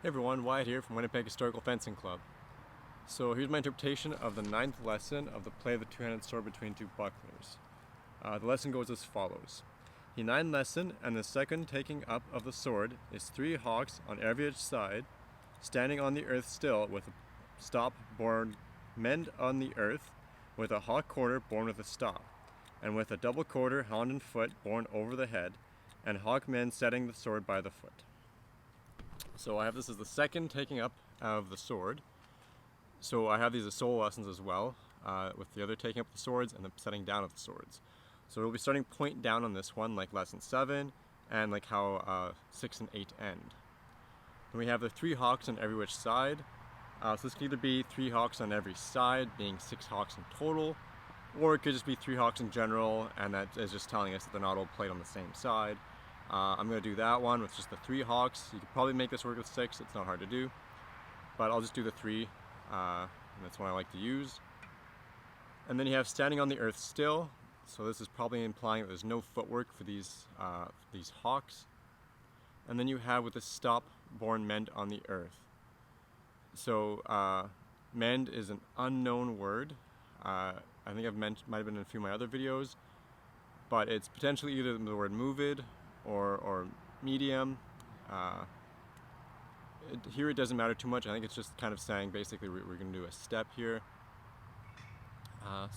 Hey everyone, Wyatt here from Winnipeg Historical Fencing Club. So here's my interpretation of the 9th lesson of the play of the two-handed sword between two bucklers. The lesson goes as follows. The 9th lesson and the second taking up of the sword is 3 hawks on every side, standing on the earth still with a stop borne menyd on the earth, with a hawk quarter borne with a stop, and with a double quarter honde and foete borne over the head, and hawk men setting the sword by the foot. So I have this as the second taking up of the sword. So I have these as solo lessons as well, with the other taking up the swords and the setting down of the swords. So we'll be starting point down on this one, like lesson 7, and like how 6 and 8 end. Then we have the 3 hawks on every which side. So this could either be 3 hawks on every side, being 6 hawks in total, or it could just be 3 hawks in general, and that is just telling us that they're not all played on the same side. I'm going to do that one with just the 3 hawks. You could probably make this work with 6, it's not hard to do. But I'll just do the 3, and that's one I like to use. And then you have standing on the earth still. So this is probably implying that there's no footwork for these hawks. And then you have with the stop borne menyd on the earth. So menyd is an unknown word. I think might have been in a few of my other videos. But it's potentially either the word menyd or medium. Here it doesn't matter too much. I think it's just kind of saying basically we're going to do a step here.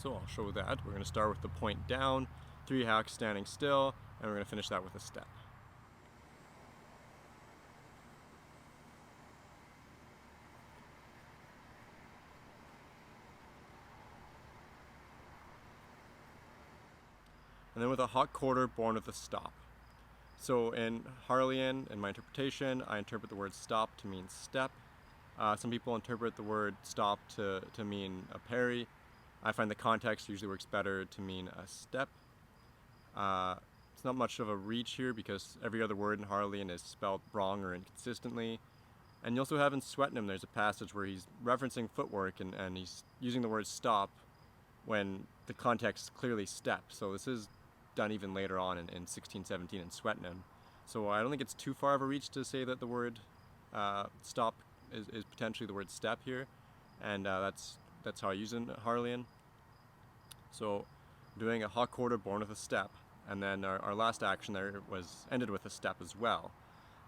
So I'll show that. We're going to start with the point down, 3 hawks standing still, and we're going to finish that with a step. And then with a hawk quarter borne with a stop. So in Harleyan, in my interpretation, I interpret the word stop to mean step. Some people interpret the word stop to mean a parry. I find the context usually works better to mean a step. It's not much of a reach here because every other word in Harleyan is spelled wrong or inconsistently. And you also have in Swerdem, there's a passage where he's referencing footwork and he's using the word stop when the context is clearly step. So this is done even later on in 1617 in Swerdem. So I don't think it's too far of a reach to say that the word stop is potentially the word step here, and that's how I use it in Harleyan. So doing a hawk quarter borne with a step, and then our last action there was ended with a step as well.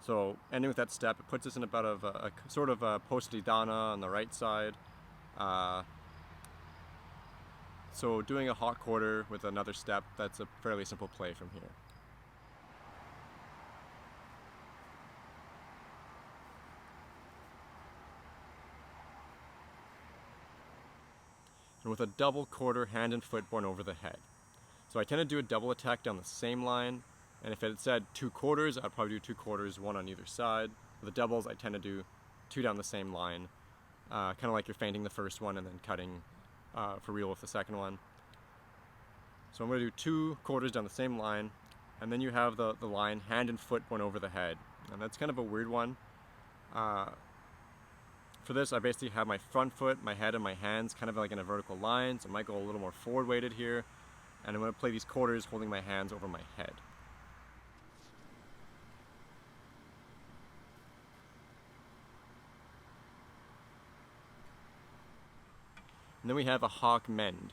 So ending with that step, it puts us in about a sort of a post-dana on the right side. So doing a hawk quarter with another step, that's a fairly simple play from here. And with a double quarter hand and foot borne over the head. So I tend to do a double attack down the same line, and if it had said 2 quarters, I'd probably do 2 quarters, 1 on either side. With the doubles, I tend to do 2 down the same line, kind of like you're feinting the first one and then cutting for real with the second one. So I'm going to do 2 quarters down the same line, and then you have the line hand and foot borne over the head, and that's kind of a weird one. For this, I basically have my front foot, my head, and my hands kind of like in a vertical line, so I might go a little more forward weighted here, and I'm going to play these quarters holding my hands over my head. And then we have a hawk menyd.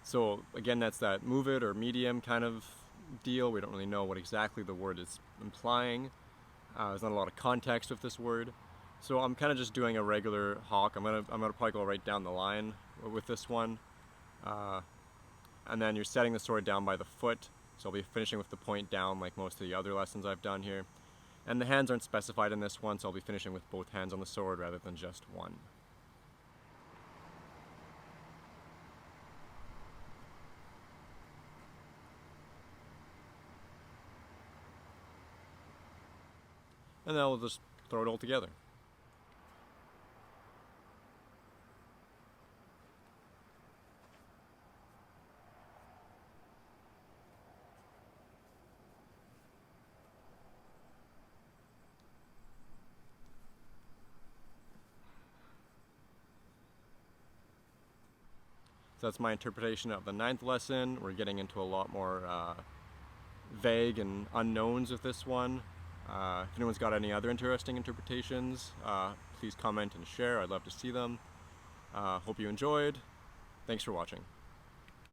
So again, that's that move it or medium kind of deal. We don't really know what exactly the word is implying. There's not a lot of context with this word. So I'm kind of just doing a regular hawk. I'm gonna probably go right down the line with this one. And then you're setting the sword down by the foot. So I'll be finishing with the point down like most of the other lessons I've done here. And the hands aren't specified in this one, so I'll be finishing with both hands on the sword rather than just one. And then we'll just throw it all together. So that's my interpretation of the 9th lesson. We're getting into a lot more vague and unknowns with this one. If anyone's got any other interesting interpretations, please comment and share. I'd love to see them. Hope you enjoyed. Thanks for watching.